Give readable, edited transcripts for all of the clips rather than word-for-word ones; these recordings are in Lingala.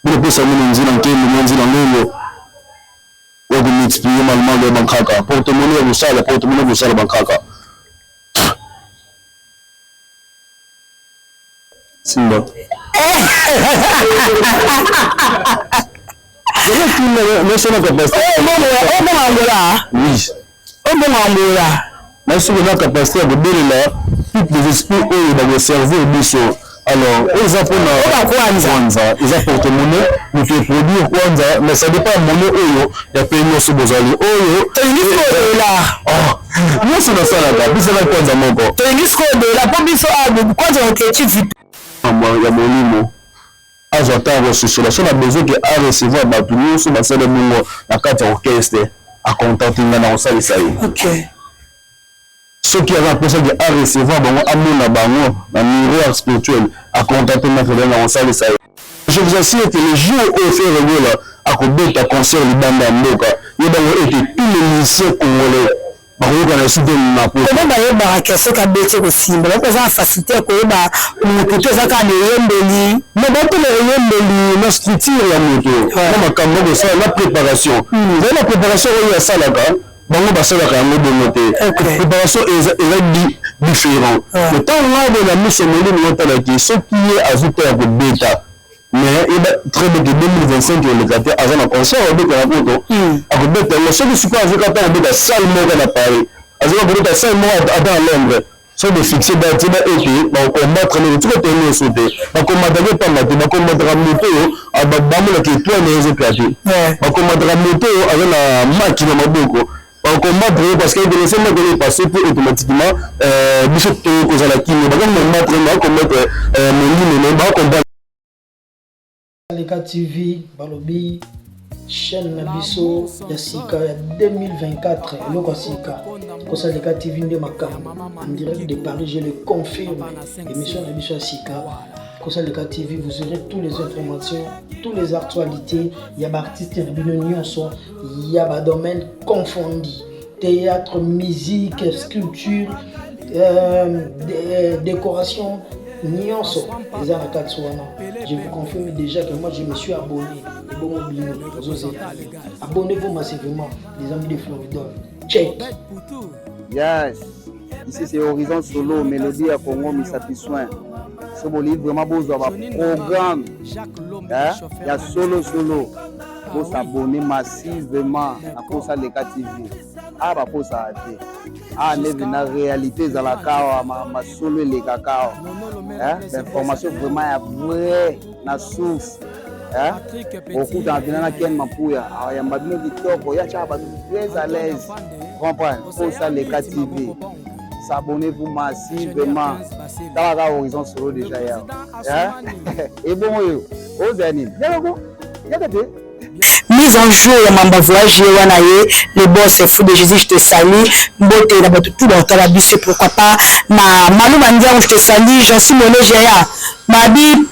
Pour ça, nous disons que nous disons on va multiplier malement le bankaka. Porte-monnaie, vous savez, porte-monnaie, vous savez, bankaka. C'est bon. Mais c'est notre capacité. Oui. Mais c'est notre capacité de donner là toutes les esprits où dans le cerveau et alors, ils apportent monnaie, nous te produire kwanza, mais ça dépend de monnaie oyo, il y a payé nos sous-bozali oyo. Nous c'est dans ça là-bas, nous c'est là kwanza moko. La police a kwanza objectif. Il y a mon limo. Azata ressources, on a besoin de recevoir batounou sur la salle de mon la carte orchestre à contenter dans ça et ça. OK. Ceux qui avaient pensé de recevoir un miroir spirituel à contenter dans ça et ça. Je vous assure que les jours où fait régulier à côté de concert le band d'Amboka, il y a été tous les lycées congolais. Comment ce qu'a bêté aussi, mais on a facilité à quoi on peut faire ça mais dans la structure la moto, la préparation. La préparation il y a ça là-bas. Bango basala ka yango bongote. Préparation est différent. Le temps là de la mise en ligne de la qui ce qui est ajouté à bêta. Mais il va très bien que 2025 le gâteau avant un concert avec la moto. À bêta, le seul qui peut ajouter à bêta salle mort à Paris. Ajouter bêta salle mort à Londres. Sont de fixer bâtiment et puis va combattre les tout est sauté. Va combattre pas matin, va combattre la moto à bamboula qui toi les éclater. Va combattre la moto avec la machine à maboko. On combat parce que les seuls qui passent pour automatiquement bishop cause la qui va combattre mon ligne va combattre Saleka TV balobi chaîne na biso ya sika ya 2024 loko sika ko Saleka TV nde makamba en direct de Paris, je le confirme. Émission na biso ya sika ko Saleka TV, vous aurez toutes les informations, toutes les actualités, il y a artistes et nyonso, il y a ba domaine confondu, théâtre, musique, sculpture, décoration, nyonso, les arcades. Je vous confirme déjà que moi je me suis abonné. Abonnez-vous massivement, les amis de Floridon. Check. Yes. Ici c'est Horizon Solo, Mélodie à Congo, Misapi Soin. Ce beau livre vraiment beau programme. Il y a solo. Pour s'abonner massivement à pour ça les TV. Ah bah pour ça ah la réalité dans la kawa ma solo les cacao. L'information vraiment est vraie la source. Beaucoup d'environnement qui aiment pouya. Il y a madame Victor, il y a très à l'aise. Comprends pour ça les TV. Abonnez-vous massivement dans la Horizon Solo déjà hier. Et bon, aux années. Mise en jeu ya mamba voyage wanaye le boss fou de Jésus, je te salue mbote na bato tout dans ta bise, pourquoi pas na Malou Mandia, je te salue Jean-Cy Mono Géa mabi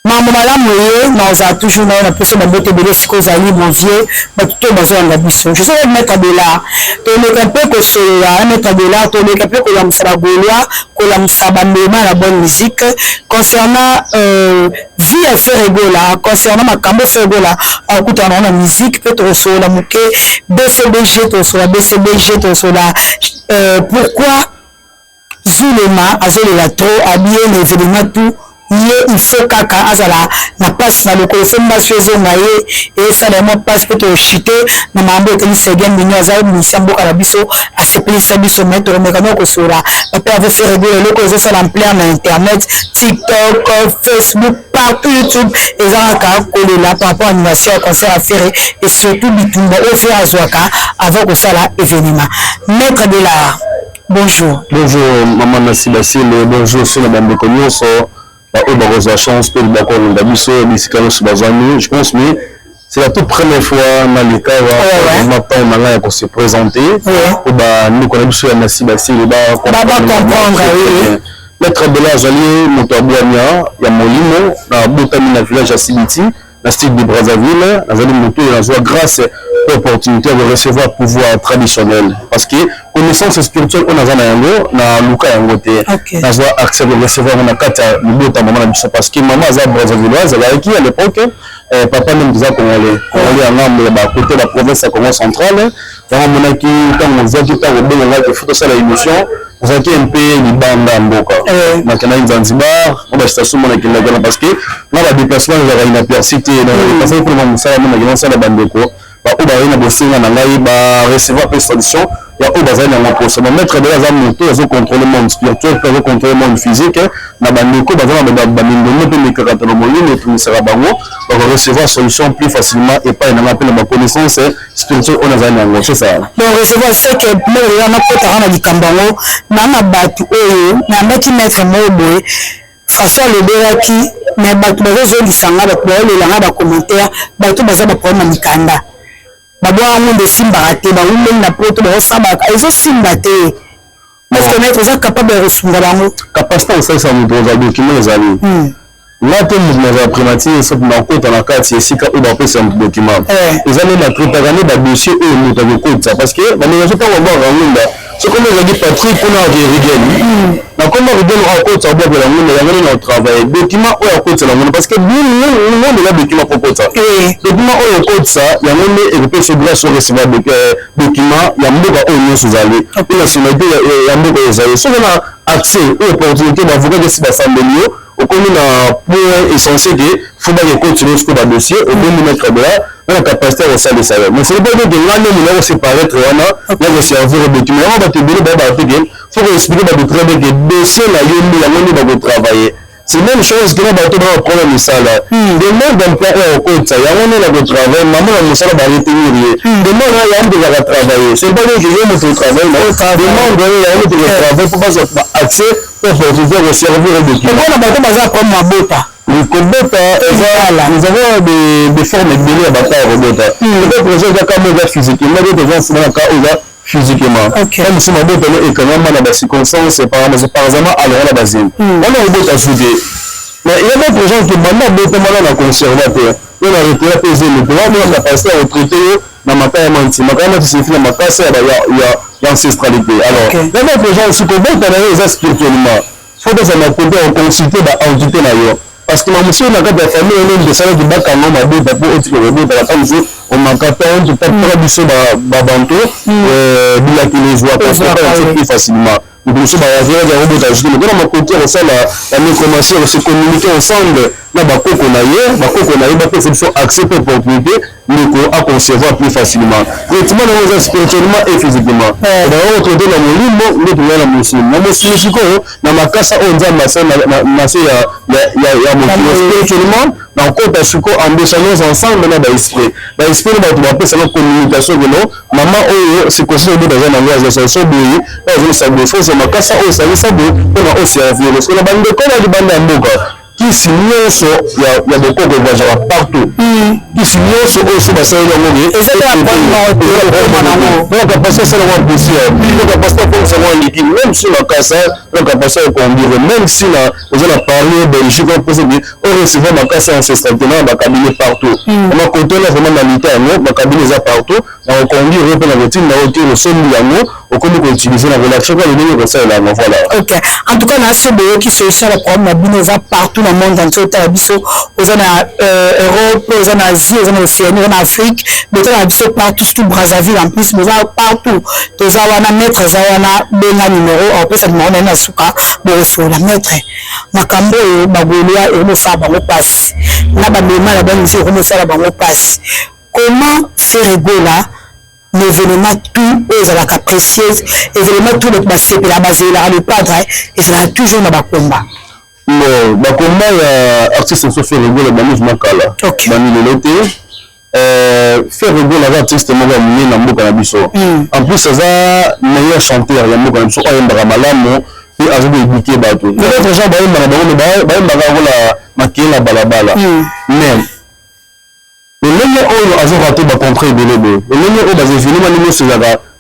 maman madame on va toujours dans la personne de botte de l'escos ali mon vieux mais tout bazar na biso je sais mettre de là to le peu que c'est mettre de là to le peu que la msaboloa que la msabambema la bonne musique concernant vie à faire rigola concernant ma cambo faire rigola en écoutant la musique peut-être sur la mouké BCBG to sur la BCBG to sur la pourquoi Zulema azolela trop habillé les événements tout il faut kaka azala na passe na lokolo femba sozo ngaye et ça vraiment passe que to chité na mambo que ni segen minyo azali misambo kala biso a se plisa biso mettre mekano ko sura papa avait fait rigoler loko zo sala en plein na internet TikTok Facebook partout YouTube et ça ka ko la par rapport à animation concert à faire et surtout bitumba au faire azwaka avant que ça la événement maître de l'art bonjour maman Nassi bonjour sur la bande de so la chance de je pense, mais c'est la toute première fois dans le cas où on se présenter. Nous connaissons la Nassi Bassi, Maître de l'art, j'allais Motoabouania, il y a Molino, dans Botamina village à Sibiti, dans le style de Brazzaville, dans le moto, il y a grâce l'opportunité de recevoir pouvoir traditionnel. Parce que connaissance spirituelle, on a na luka yango te. On a accès de recevoir on a quatre minutes à maman parce que maman a brazzavilleuse, elle a écrit à l'époque, papa même disait congolais. Congolais en Ambe, côté de la province de Congo centrale. Quand on a qui, quand on voit tout le temps, on a fait ça la émission. Vous avez un peu de bande en boca. Maintenant, ils Zanzibar, on va station parce que là, le déplacement, il y a une apercité. Parce que pour le moment, ça va la bande de quoi. Ou bien, il y a recevoir des solutions. Il y a où bazar dans la poste. Mettre de la moto, ils ont contrôlé le monde spirituel, ils ont contrôlé le monde physique. Na bandeko bazar na bandeko pe mikakata no molimo tout sera bango. On va recevoir solution plus facilement et pas une appel ma connaissance spirituelle on a zango. C'est ça. Donc recevoir c'est que le na kota na dikambango na batu oyo na meti mettre mobo François Leberaki mais batu bazo lisanga batu lelanga ba commentaire batu baza ba problème mikanda. Babwa monde simba raté ba umeli na poto ba samba ezo simba te parce que maître est capable de resunga bango capacité ça ça nous doit document les amis là tout le monde a primatisé ça pour côté na carte ici quand on a fait un document ils allaient la préparer ba dossier et nous avons côté ça parce que ba ne pas voir Rwanda c'est comme les dit Patrick on a rigolé na comme rigolé à côté ça boire la monde il y a un travail document ou à côté la monde parce que nous on a document pour ça document ou à côté ça il y a même et peut se grâce au recevoir document il y a mboka au nous sous aller et la sommité il y a mboka aux aller so on a accès aux opportunités d'avocat de cette famille au commun point essentiel que faut pas que continuer ce dossier au bon mettre de là on a capacité à ça de salaire mais c'est pas que là nous se paraître on a servir au document on va te donner faut expliquer de travailler que dossier là il y a travailler c'est la même chose que nous avons problème ça là demande d'emploi au côté ça il y a un de travail maman on ça va retenir demande il y a un de travailler c'est pas que je veux mon travail demande il y a un de travail pour pas accès pour pouvoir servir au document on a pas besoin prendre ma bota le Kobota, nous avons des formes de délai à bataille au Kobota. Le projet de la caméra physique, il y a des gens qui sont là physiquement. Comme si ma botte est quand même dans la circonstance, par exemple, à la base. On a un botte à souder. Mais il y a des gens qui maintenant botte mal à conservateur. On a retiré peser le plan, mais on a passé à traiter dans ma taille manti. Ma taille manti c'est ma casse, il y a l'ancestralité. Alors, il y a des gens qui sont bons dans spirituellement. Il faut que ça m'a coûté en consulter l'entité d'ailleurs. Parce que monsieur na kata famille on est de ça de bakanga mabuta pour autre que la famille on m'a capté on peut pas biso ba banto bila qui les voit parce que plus facilement donc monsieur ba voyager à robot ajouter mais dans ma côté on ça la mieux commencer à se communiquer ensemble na ba koko na ye ba peut faire accepter opportunité mais à concevoir plus facilement traitement dans spirituellement et physiquement on traiter la molimo le pour la muslim na muslim ko na makasa on za masa ya spirituellement dans compte à ce qu'on ambitionnons ensemble dans l'esprit va appeler ça la communication que non maman oh c'est quoi c'est dans un langage de son boui on ça de faut c'est makasa oh ça pour aussi servir parce que la bande de quoi la bande en boka qui signent so il y a beaucoup de voyageurs partout qui signent so aussi dans ça et c'est la bonne donc passer ça le dossier donc passer pour ça moi liquide même si la casa donc passer au conduire même si là on a parlé Belgique on peut dire on recevoir ma casa ancestralement ma cabinet partout on a côté là vraiment dans l'Italie ma cabinet ça partout on conduire on la routine la hauteur le sol yango on peut utiliser la relation avec les comme ça là voilà OK en tout cas là c'est de qui solution le problème ma bino va partout dans le monde entier ta biso aux en Europe aux en Asie aux en Océanie en Afrique mais ta biso partout surtout Brazzaville en plus mais partout tous wana maître zawana benga numéro en plus ça demande na suka bon faut la mettre makambo bagolua et le faire bango passe na ba mema la bonne zéro me faire bango passe comment faire rigola l'événement tout aux la précieuse événement tout le passé la base là le padre et ça toujours dans ba combat bon ba combat ya artiste so faire rigola ba mouvement kala bani le loté faire rigola la artiste mo ba mini na mboka na biso en plus ça meilleur chanteur ya mboka na biso oyembaka malamu et azobe éduquer bato les gens ba yembaka bango la makela balabala mais le ligne où ils ont raté la contrée de l'ébé. Le ligne où ils ont fait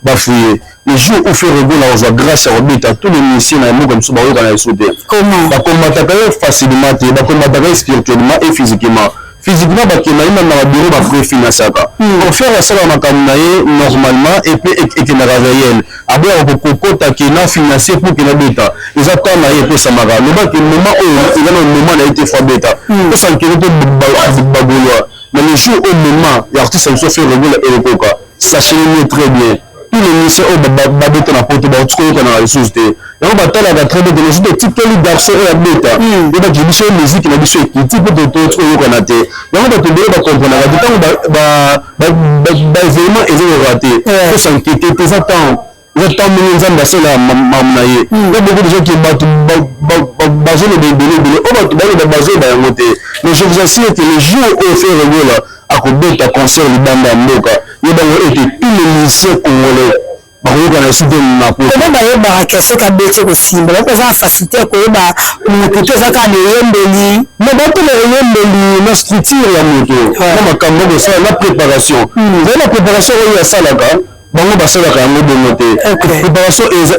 le fouiller. Les jours où fait rigoler, on a grâce à Robita, tous les musiciens dans le monde comme ça, on a sauté. Comment? Ils combattent facilement, ils combattent spirituellement et physiquement. physiquement bakenda ina na bureau ba préfinansaka on faire ça la makamna normalement et puis et que na réel abo kokota ki na financer pour que na beta ils attendent na et ça mara le ba que moment où il y a un moment na été fois beta ça ça que bagoloa mais le jour au moment l'artiste se fait réguler et le coca sachez-le très bien tous les missions au babeta na poto ba tuko na ressources te on va tala ba très bien les autres type les garçons et la beta et ba division musique na biso qui type de tout ko na te on va te dire ba comprendre ba temps ba vraiment ils raté faut s'inquiéter tes attends j'attends mon nzamba c'est la mamnaye il y a beaucoup de gens qui battent basé le bébé on va te baser ba basé ba ngote mais je vous assure que les jours au fait régulier à kobeta concert libanda mboka yebango ete tous les lycées congolais bakoyoka na site na po comment bayebaka kese kabete kosimba bakoza facilité koyeba moto te ezaka na eyembeli mais bato na eyembeli na structure ya moto na makambo kosala na préparation ezali na préparation oyo asalaka bango basalaka yango bongo te préparation eza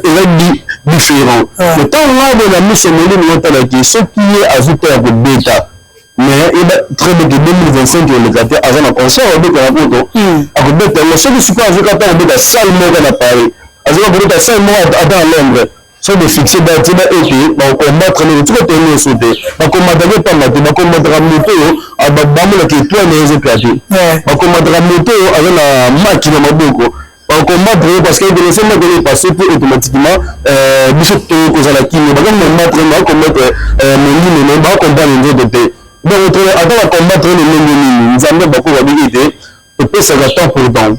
différent le ntango ngai na miso molimo otalaki soki ye azuta ya kobeta mais il va très bien que 2025 le gâteau avant un concert au bout de la photo à côté de la seule super avec un peu de salle mort à Paris avec un peu de salle mort à Londres sont des fixés d'être et va combattre les tout est sauté va combattre pas mal va combattre la moto à bamboula qui toi les éclater va combattre la moto avec la machine à maboko va combattre parce que les semaines que les passer pour automatiquement bishop cause à la qui va combattre mon ligne va combattre les autres donc attends combattre les mêmes nzambe bako babité et puis ça attend pour temps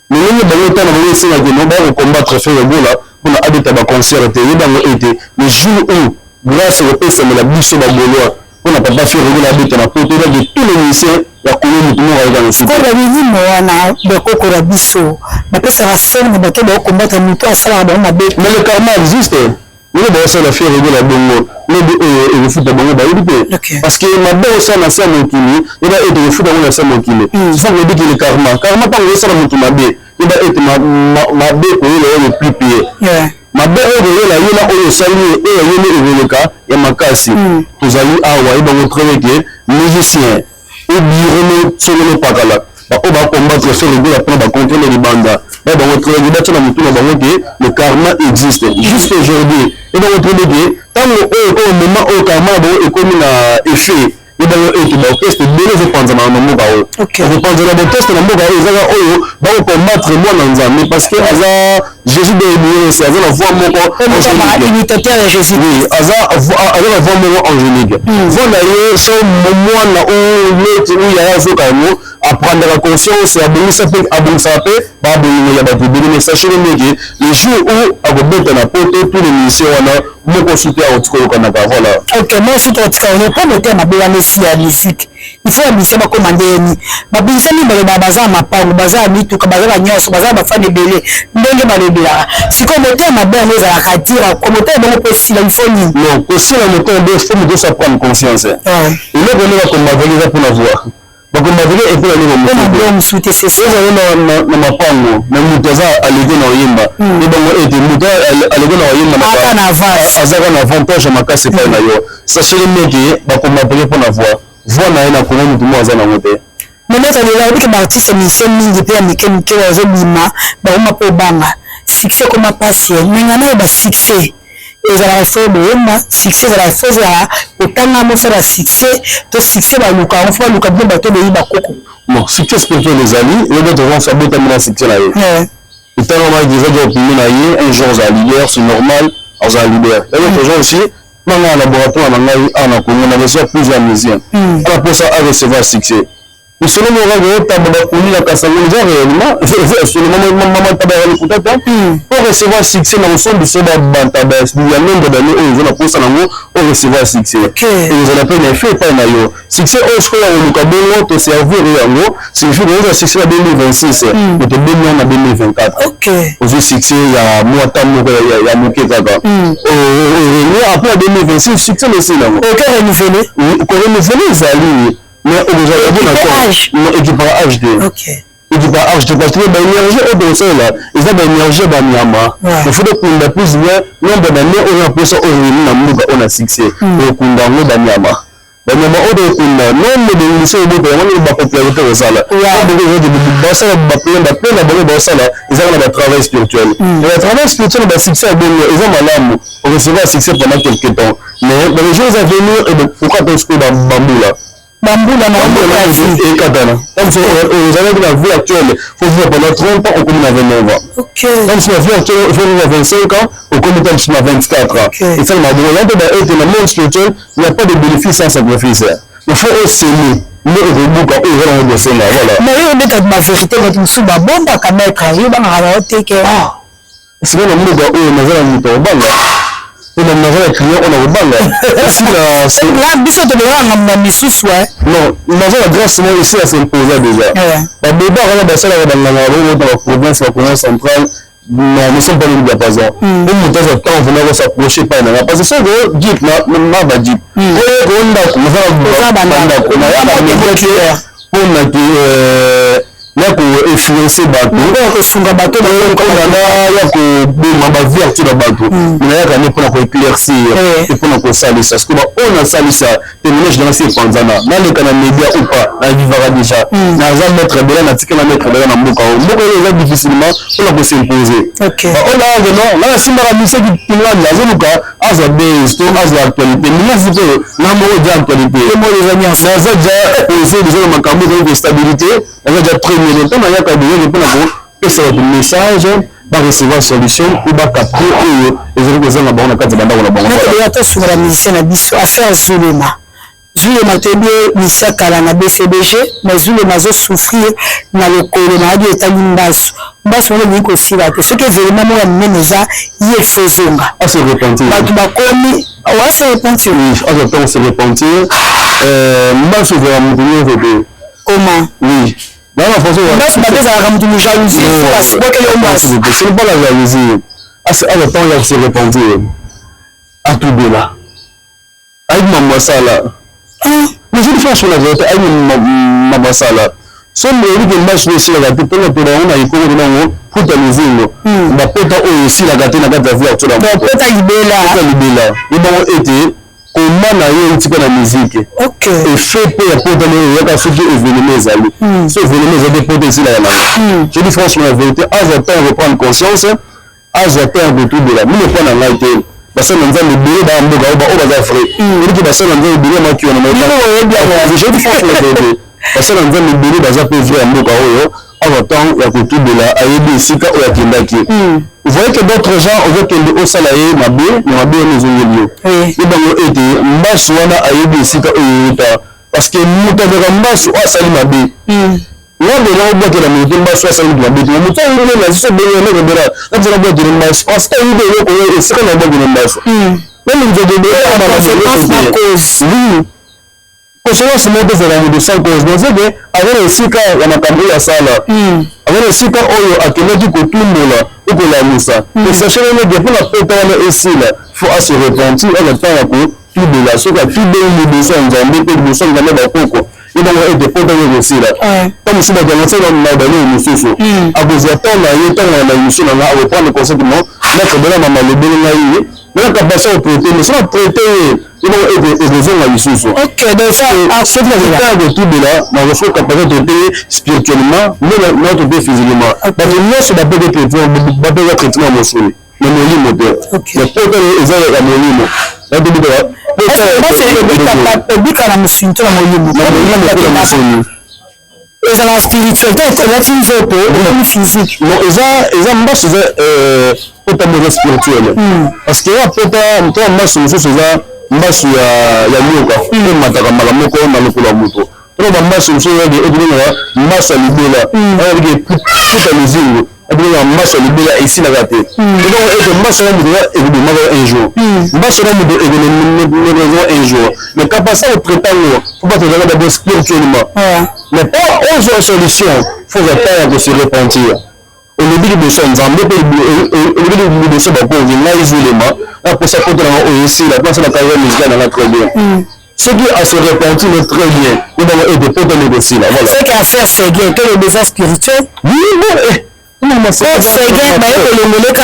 mais les bango temps na c'est la gueule ba combattre faire le bola pour habiter ba concert et bango été le jour où grâce au pesa de la biso ba boloa on n'a pas fait réguler habiter na côté de tous les lycées ya koloni tout le monde dans le site ko la bizi moana de kokora biso ba pesa la scène ba to ba combattre muto asala ba ma be mais le karma existe il y a des faire réguler la bongo le foot de bongo parce que ma belle ça na ça mon kili il va être le foot de ça mon kili ça veut dire que le karma pas ça mon kili ma bé il va être ma bé pour le plus pire ma bé là il a au salut et il est le cas et ma casse tous allez awa il va montrer que musicien et bureau sur le pakala on va combattre faire réguler après va contrôler les bandes mais bon votre régulier le karma existe juste aujourd'hui et donc votre régulier tant au moment au karma est comme un effet et donc et le test de les prendre dans mon bao je pense le test dans mon bao ils vont combattre moi dans Nzambe parce que Jésus de lui c'est la voix mon corps imitateur de Jésus oui la voix mon angélique voilà son moi là où l'autre où il y a ce karma apprendre la conscience et abonner ça peut abonner ça peut pas abonner la bataille mais sachez le jour où à vous na porter tous les missions on a mon consulter à autre qu'on a voilà ok moi aussi toi tu connais pas le thème de la musique il faut la mission ba commander ni ba bisani ba baza mapango baza mitu ka baza nyoso baza ba fane belé ndenge ba lebela siko le thème ba les à katira comme thème ba possible il faut ni non aussi le thème de faut de ça prendre conscience il est venu à combattre pour la voir bakombatele et puis la msuite sese na mapango na mutaza alege na oyimba et donc et muta alege na oyimba na azaka na avantage makasi pa na yo sachez que bakombatele pour la voix na ina ko mutu mo azana ngote mais ça les a dit que l'artiste mission mingi pe amike wazo bima ba uma po banga succès comme passer ngana ba succès ezala fait boyema succès ezala fait za otanga mo faire succès to succès ba luka on fa luka bien bato beyi bakoko bon succès spirituel les amis les autres vont saboter mon succès là et tant on va déjà opinion là un jour za leader c'est normal aux a leader et l'autre jour aussi dans un laboratoire on a besoin plusieurs musiciens on pour ça à recevoir succès mais selon mon regard tababa kuni la kasango réellement seulement maman tababa le kutata pour recevoir succès dans le son de ce bantaba il y a nombre d'années où ils ont pour ça pour recevoir succès et ils ont appelé fait pas na yo succès au score au lukabongo to servir yango c'est sûr que succès en 2026 et de 2024 OK au succès il y a moi tamu il y a moké kaka après 2026 succès aussi là OK renouvelé zali mais aujourd'hui équipage de OK équipage de parce que l'énergie est dans ça là ils ont l'énergie d'Amiama il faut qu'on a plus nombre d'années on a pour ça on a succès on a d'Amiama banyama oyo okunda nombre de émission oboto yango bapopularité osala basala baplenda plenda bango baosala ezaka na batravail spirituel batravail spirituel basuccès ya bongo eza malamu orecevoir succès pendant quelque temps mais dans les jours à venir pourquoi tosiko bambula ekatana ozalaki na vie actuelle faut vivre pendant 30 ans okomi na 29 ans comme si la vie actuelle il faut vivre à 25 ans okomi tam si na 24 ans et ça m'a dit là dans le monde spirituel il n'y a pas de bénéfice sans sacrifice il faut s'aimer mais rebuka oyo eza nango bosenga voilà mais oyo obetaka bavérité bato mosusu babondaka maître yo bangaka baoteke sikoyo na mboka oyo naza na moto obanga et dans le client on a au bal biso tobelaka na misusu non naza la grâce moi ici à s'imposer déjà babeba wana basalaka banganga bango dans la province la province centrale non nous sommes pas le diapason pour monter ce temps on va s'approcher pas parce que ça go jeep na ba jeep ko ndako na ba ndako na ya ba pour na ki yako influencer bato kosunga bato ya kobima bavertu na bato mina yaka ne mpona koéclaircir e mpona kosalisa siko baoyo nasalisa témoignage nanga si epanzana naleka na média ou pas navivaka déjà naza maître bela natika na maître bela na mboka oyo mboka oyo eza difficilement mpona kosimpose baoyo naa vraiment nanga simbaka miseki tingani azoluka azwa base to azwa actualité minasi mpe na moko dia actualité naza dia ose déjà na makambo ezali kostabilité naza dia premier longtemps nayaka déjà mpona kopesa bato message barecevoir solution ou bacapte oyo ezali kozanga bango na kati ya bandako na bango tosungala musicien na biso affaire Zulema toyebi musicien kala na BCBG mais Zulema azosouffrir na lokolo na adi etali mbaso ngo lingi kosila te soki événement moko ya monene eza ye efezonga se repentir bato bakomi se repentir azotanga se repentir mbaso ezala moto nyonso te comment oui dans la façon mbaso babezalaka moto mo jalousie po asibokeli yo mbaso ce n'est pas la jalousie azotanga se repentir atubela ayi mama sala mais je dis franchement la vérité ayi mama sala somo elike mbaso esilaka te mpona tola yango na ekolo nango futa mizingo bapota oyo esilaka te na kati ya vie actuelle bapota libela ebongo ete koma na ye etika na musique efe mpe ya pota nayo eyaka soki événement ezali so événement ezali te pota esilaka nango je dis franchement la vérité azwa temps reprendre conscience azwa temps kotubela mine mpo na ngai te basala na nzambe ebele baya mboka oyo baza frais eliki basala na nzambe ebele makiwa na je dis franchement la vérité basala na nzambe ebele baza mpe vrai ya mboka oyo azwa temps ya kotubela ayebi esika oyo akendaki vous voyez que d'autres gens ozokende osala ye mabe na mabe wana ezongeli yo ebango ete mbaso wana ayebi esika oyo euta parce que moto azaka mbaso oyo asali mabe wabela obwakela moto mbaso asali moto mabe te moto ayebele na ziso bele nekobela nazala bwakele mbaso parce que ayebi eloko oyo esika na obwakele mbaso meme nzogebe conséquence moko ezala moto sans cause donc c'est que aza na esika ya makambo oyo asala aza na esika oyo akendaki kotumbola okolamusa esachelelege mpona pota wana esila faut ase repentir aza ntan ya kotubela soki atubeli liboso ya nzambe mpe liboso ya nzambe bakoko ebongo ete pota oyo ekosila ntan mosusu bato yango na balio mosusu akozwa ntan na ye ntango na émission na nga areprendre concept mo nakobela na malobeli ngai mais capacité de traiter mais ça traiter il faut besoin de ressources soki nazotala kotubela nakosoki capacité de traiter spirituellement mais notre te physiquement bato nyonso bapeke bapeka traitement mosuni na molimo te epota eza ya molimo obika na mosuni to na molimo ezala spiritualité ekolati nzoto ekomi physique non eza mbaso eza pota moko spirituel parce que ya pota mtoa mbaso mosusu eza mbaso ya nyoka emataka mbala moko na lokolo ya moto tona bambaso mosusu ebengaa mbaso ya libela ayabike puta mizingo ebengaa mbaso ya libela esilaka te donc ete mbaso ya moto ekobimaka un jour mbaso ya moto ekobimaka un jour mais kapasa kotratango faut pas tozala d'abord spirituellement mais pas ozwa solution faut attendre de se repentir olobi liboso ya nzambe mpe olobi liboso bakonzi ngai Zulema aposa poto nanga oyo esila place na carrière musicale nanga très bien soki ase repentir mais très bien ebongo ete poto nekosila voilà ce qui a fait c'est bien que le désert spirituel oui bon Séguin bayekolongoleka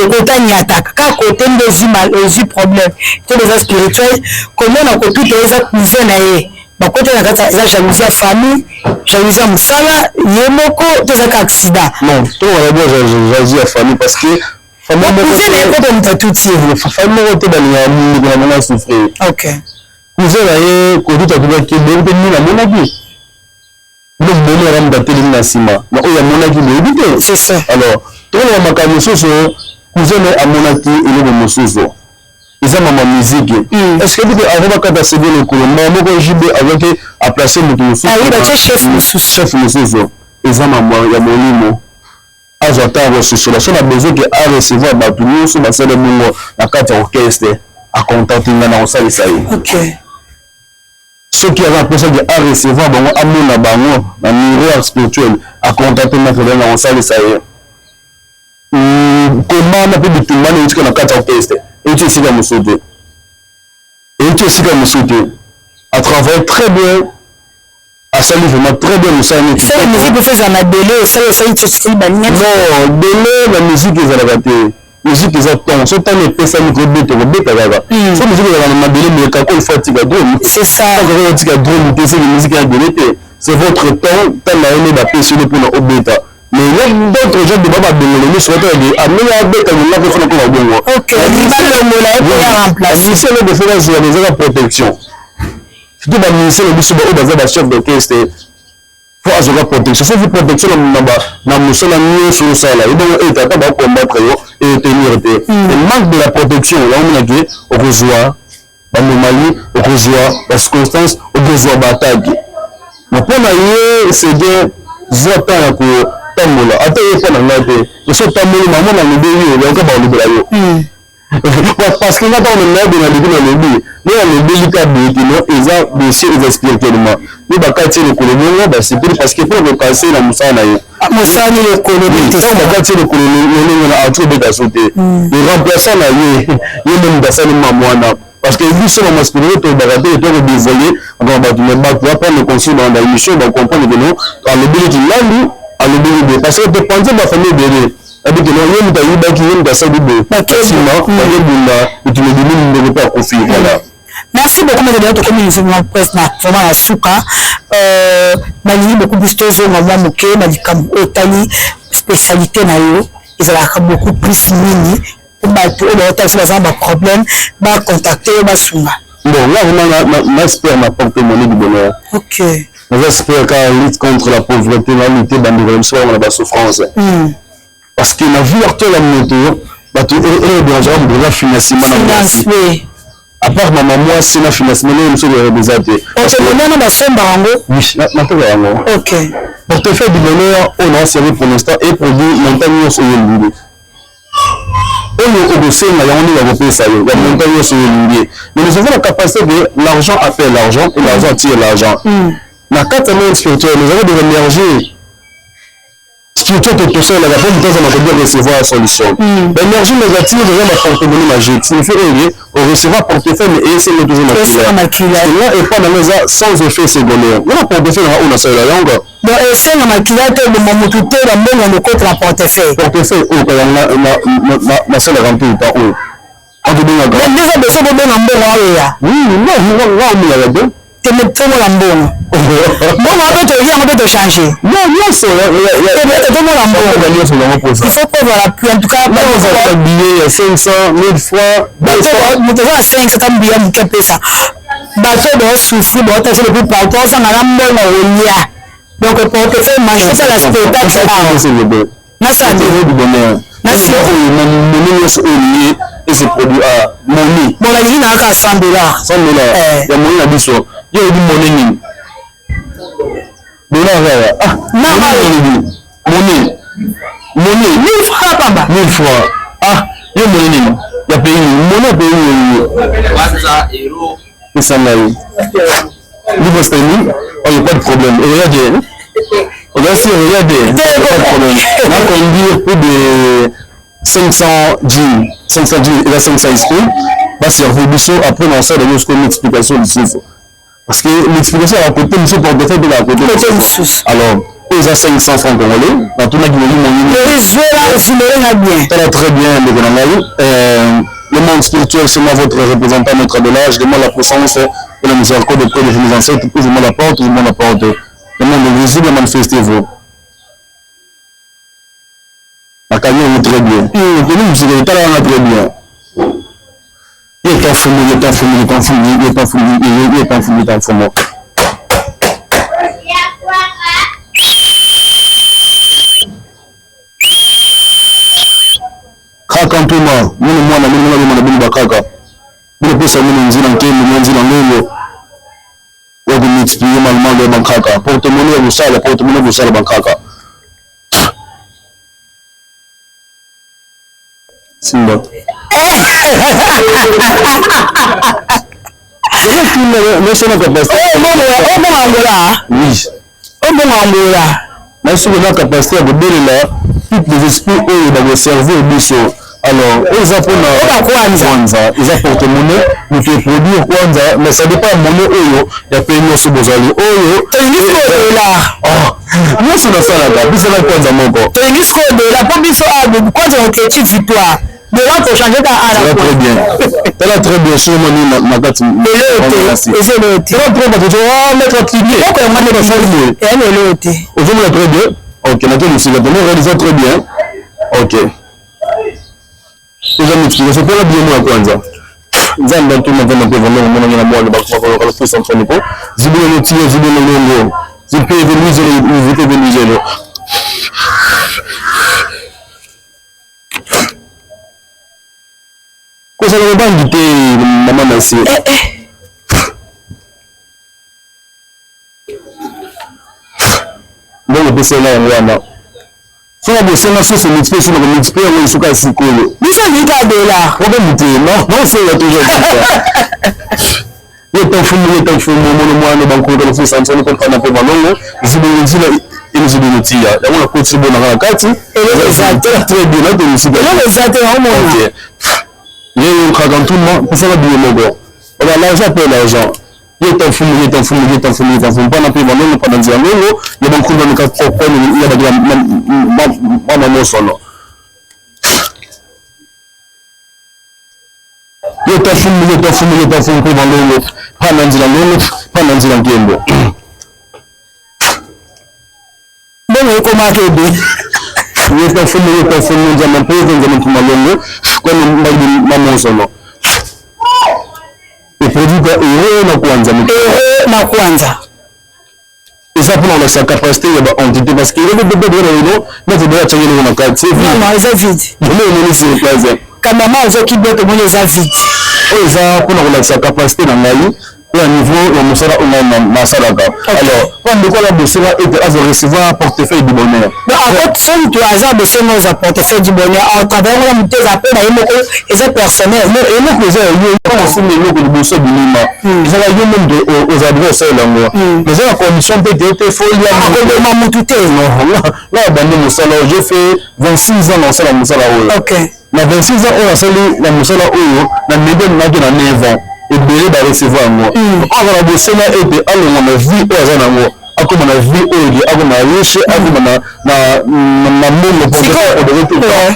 lokota nyataka ka kote ndozwi problème to des spirituels komona kopita eza cousin na ye bakote na kati eza jalousie ya famille jalousie ya mosala ye moko to ezaka accident non to wana bo jalousie ya famille parce que famille cousin na ye kote moto atuti famille moko te balinga mingi na mona souffrir ok cousin na ye kotuta tobaki boyebi te nini amonaki donc momo ya ramuka telemi na nsima na oyo amonaki boyebi te c'est ça alors tokona makambo mosusu cousin na ye amonaki eloko mosusu eza mama musique est-ce que bite avant bakata sebe lokolo mama moko jibe azaki aplace moto mosusu chef mosusu eza mama ya molimo azwa ntango kososola so na besoin ke arecevoir bato nyonso basala bongo na kati ya orchestre akontantinga na kosalisa ye soki aza mposaki arecevoir bango amona bango na miroir spirituel akontantinga fedele na kosalisa ye komana mpe bitumbana eutika na kati ya orchestre euti esika mosusu te euti esika mosusu te a travaillé très bien asali vraiment très bien mosala neti c'est la musique peut faire na délai osali tosili baninga non délai na musique ezalaka te musique eza ton so ntango epesami kobeta kaka so musique ezalaka na délai mais kako il faut atika drone c'est ça kako atika drone te seki musique ya délai te c'est votre temps ntango ayene bapesini mpona obeta mais il y a d'autres gens de baba bengolo mais sur toi dit amena abeta ngona ko fona ko bongo OK balongola e pour remplacer ministère de défense ya des protection surtout ba ministère de biso ba obaza ba chef d'orchestre faut azoka protection faut protection na musala nyonso sala et donc et tata ba combattre yo et tenir te le manque de la protection là on a dit au rejoint ba normali au rejoint la circonstance au besoin d'attaque mais pour na c'est de voter ya ko tambola ata ye pana ngate so tambola mama na lobe yo ba ka ba lobe yo parce que ngata on na bien na lobe mais on lobe lika bikino eza dossier des spirituellement ni ba ka tirer ko lobe ba c'est parce que pour le passer la musana yo musani le kolobite ça ba ka tirer ko lobe na atu be ka sauter le remplaçant na ye même basani mamwana parce que lui c'est mon spirituel to bagate to ko dévoiler on va prendre le conseil dans la émission donc comprendre que nous dans le but qui landu parce que dépendant de la famille de avec que l'on y a eu qui vient de ça de facilement et tu me dis ne pas confier voilà merci beaucoup madame to comme nous presse na vraiment la souka mali beaucoup plus tozo ngwa moke malikambo otali spécialité na yo ezalaka beaucoup plus mini bato oyo taxi baza ba problème ba contacter ba sunga bon là vraiment j'espère m'apporter mon du bonheur OK j'espère qu'à lutte contre la pauvreté la lutte dans le soir on a la souffrance parce que la vie actuelle à moto bato et bien genre de la financement à part maman moi c'est la financement nous sommes des athées parce que on a ba somba rango oui na to rango OK portefeuille du bonheur on a servi pour l'instant et produit montagne sur le on est na yango ya kopesa yo ya montagne sur le mais nous avons la capacité de l'argent appelle l'argent et l'argent attire l'argent na kati ya spirituel nous avons de l'énergie spirituel que tout ça la personne qui doit pouvoir recevoir la solution l'énergie négative devient ma porte-monnaie magique signifie au recevoir portefeuille mais c'est le toujours maquillage là et pas dans les sans effet secondaire on a portefeuille on a ça la langue bon et c'est le maquillage de mon tuteur dans mon côté la portefeuille au quand na seule remplie temps où on te donne la grande déjà besoin de donner un bon ya oui non on la donne te me tomo la mbongo mbongo ape to yango pe to changer non c'est te tomo la mbongo il faut pas voilà plus en tout cas on va billet 500 1000 francs bato za 500 tambiya muke pesa bato do souffrir do ta le plus partout ça na mbongo olia donc portefeuille marché ça la spectacle na ça du bonheur na c'est mon et c'est produit à monnaie bon la ligne na ka 100 $100 ya monnaie na biso yo di monnaie nini dollar ah monnaie 1000 francs pamba 1000 francs ah yo monnaie nini ya pays monnaie pays kwanza euro pesa ngai niveau style il y a pas de problème et regardez regardez pas de problème là qu'on dit plus de 500 jeans et là 500 esprits va servir biso après on sort de nous comme explication du chiffre parce que l'explication à côté monsieur portefeuille de la côté alors Ils ont 500 francs congolais. Dans tout le monde, très bien. Le monde spirituel, c'est moi votre représentant, notre adolage. Je demande la puissance et la miséricorde de près de mes ancêtres. Ouvrez-moi la porte, ouvrez-moi la porte. Le monde est visible, manifestez-vous. La camion est très bien. Vous êtes très bien. Il est en fumé, il est en fumé, il est en fumé, il est en fumé, il est en fumé, il est en fumé. Kantuma, mwana mwana mwana mwana bakaka. Bila pesa mwana nzina nkeni mwana nzina ngolo. Wako mixpiye malmanga bankaka. Porte-monnaie busala bankaka. Simba. Mais c'est notre capacité. Oui. Mais c'est notre capacité de donner là toutes les esprits où dans le cerveau et biso. Alors, ils apprennent ils apportent monnaie, nous fait produire kwanza, mais ça dépend de monnaie oyo, il y a payé sur bozali oyo. Moi c'est dans ça là, puis c'est là kwanza moko. Tennis code la probiso a kwanza objectif victoire. Mais là pour changer ta ara. Très bien. Ça va très bien chez moi ma date. C'est le thé. Très bien, tu vas mettre cliquer. Pourquoi moi ne pas changer? Et le thé. Aujourd'hui très bien. OK, maintenant nous allons réaliser très bien. OK. C'est jamais tu c'est pas la bien moi kwanza. Nzamba tu mwana mwana mwana mwana na mwana bakwa kwa la puissance en Congo. Zibule le tio, zibule le longo. Zipe venise le zipe venise le. Quoi ça va pas guiter maman Nancy. Bon le PC là wana. Faut bosser na sauce multiplier sur le multiplier ou sur ka sikolo. Bisa lika de là. Problème non c'est là toujours ça. Le temps fou mon mwana banko dans le sens on comprend un peu malongo. Zibonzi là il nous donne tia. Là on a côté bon na kati. Et les acteurs très bien là de nous. Les acteurs au monde. Il y a un cragantement pour faire bien logo. On a l'argent pour l'argent. Il est en fou, pendant que nous pendant dire non, il y a beaucoup de cas propres, il y a de la maman solo. Il est en fou, pendant l'eau, pendant dire ngendo. Bon, comment aider? Il est en fou, nous avons payé pour malongo, comme maman solo. Et produit na kwanza. Et ça pour la capacité de entité parce qu'il y a des réunions, mais vous devez changer le cadre. C'est vide. Non, c'est vide. C'est vide. Quand maman a qui doit te montrer ça vide. Et ça pour la capacité dans la vie, au niveau de Moussara ou dans Salaka. Alors, quand le la bossé va être à recevoir un portefeuille du bonheur. En fait, si tu as un besoin de portefeuille du bonheur, en travers de tes appels, et c'est personnel. Et nous, nous avons aussi les lots de bossé du Lima. Ils ont même aux adresses là. Mais la condition peut être folie. Là, dans Moussala, j'ai fait 26 ans dans Sala Moussala. Ok. Dans 26 ans, on a salé la Moussala Oyo, dans le médium, on a 9 ans. Et bien, il va recevoir moi. Quand on a bossé là, et bien, on a vu aux amours. Comme on a vu on a riche, on a monde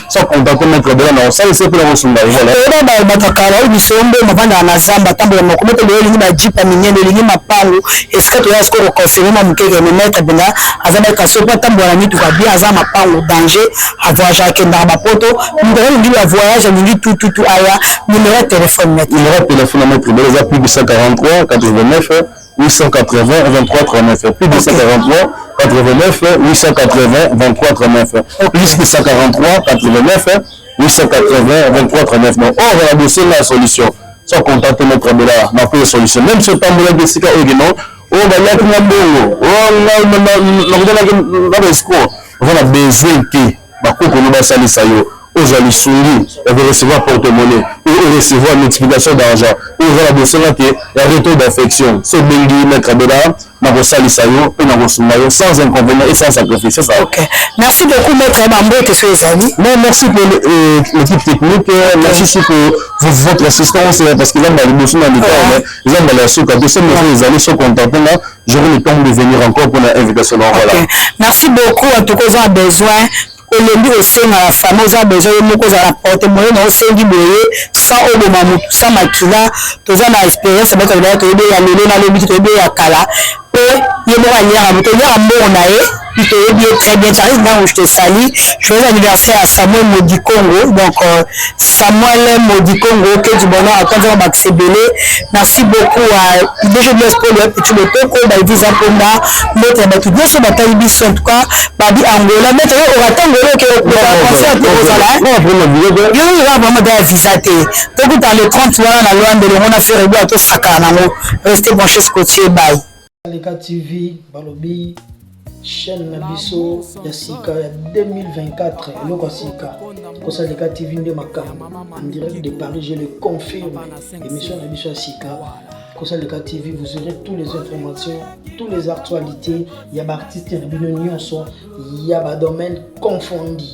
sans contacter mettre de là, ça c'est pour la sonde. Voilà. Batakara bisombe mavanda na zamba tambo na komete leo lingi bajipa minyendo lingi mapango eska to yasko ko confirmer mukeke me mettre bena azaba kasopa tambo na mitu ka bien azama mapango danger avoir Jacques na bapoto ndelo ngi la voyage ngi tout aya numéro de téléphone net. Numéro de téléphone à mettre les applis 843 89 880 23 39 plus 243 89 880 23 39 plus 243 89 880 23 39. Donc on va bosser la solution sans contacter notre là ma première solution même ce temps de la Sika Ogino on va y aller bongo on a besoin que bakoko no basali sayo aux Souris, elle va recevoir porte-monnaie, ou recevoir multiplication d'argent, ou la bourse un retour d'affection. C'est Bengi, Maître Abela, Marosali Sayo, et Narosumayo, sans inconvénient et sans sacrifice. C'est ça. Ok. Merci beaucoup, Maître Bambo, que ce soit amis. Non, merci pour l'équipe technique, merci pour votre assistance, parce que là, on a l'émotion dans les temps, ils ont la soupe, tous les amis sont contents. J'aurai le temps de venir encore pour l'invitation. Voilà. Merci beaucoup, en tout cas, on a besoin. Aujourd'hui aussi, la famille a besoin de nous à porter moyen dans ce boyer sans obama sans makila tous en expérience avec le gars qui est à l'élo dans le but de à kala et il y a moyen à tout dire à mon naé il te dit très bien ça là où je te salue je fais l'anniversaire à Samuel Modi Congo donc Samuel Modi Congo que du bonheur à quand on va accélérer merci beaucoup à déjà bien pour le petit moto qu'on va dire pour moi notre mais tout bien c'est bataille bis en tout cas babi Angola mais tu auras tant de que on va penser à tout ça là il va vraiment bien visiter donc dans le 30 voilà la loi de on a fait régler à tout ça canamo restez branchés scotché bye Saleka TV balobi chaîne Nabiso ya sika ya 2024 eloko sika ko Saleka TV nde makamba en direct de Paris je le confirme émission Nabiso ya sika ko Saleka TV vous aurez toutes les informations toutes les actualités il y a artistes et nyonso il y a ba domaine confondu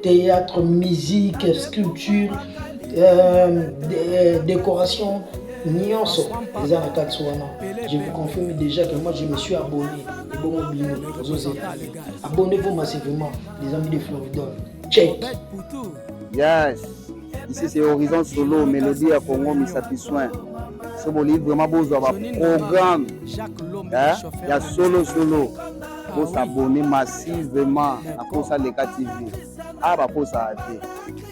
théâtre musique sculpture décoration nyonso les arcades. Je vous confirme déjà que moi je me suis abonné et bon abonnez-vous massivement les amis de Floridon. Check. Yes. Ici c'est Horizon Solo, Mélodie à Congo, Misapi Soin. Ce bon livre vraiment beau avoir programme. Il y a solo. Pour s'abonner massivement à pour ça les TV. Ah bah pour ça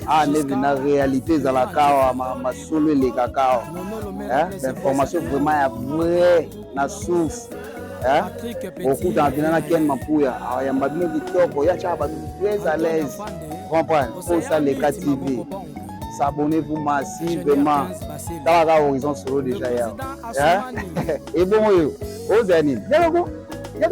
ah n'est une réalité dans la kawa ma solo les cacao. L'information vraiment est vraie la source. Beaucoup d'environnement qui aiment Mapuya. Alors il y a madame Victor, il y a très à l'aise. Comprends pour ça les TV. S'abonnez-vous massivement dans la Horizon Solo déjà hier. Et bon, aux amis, il y a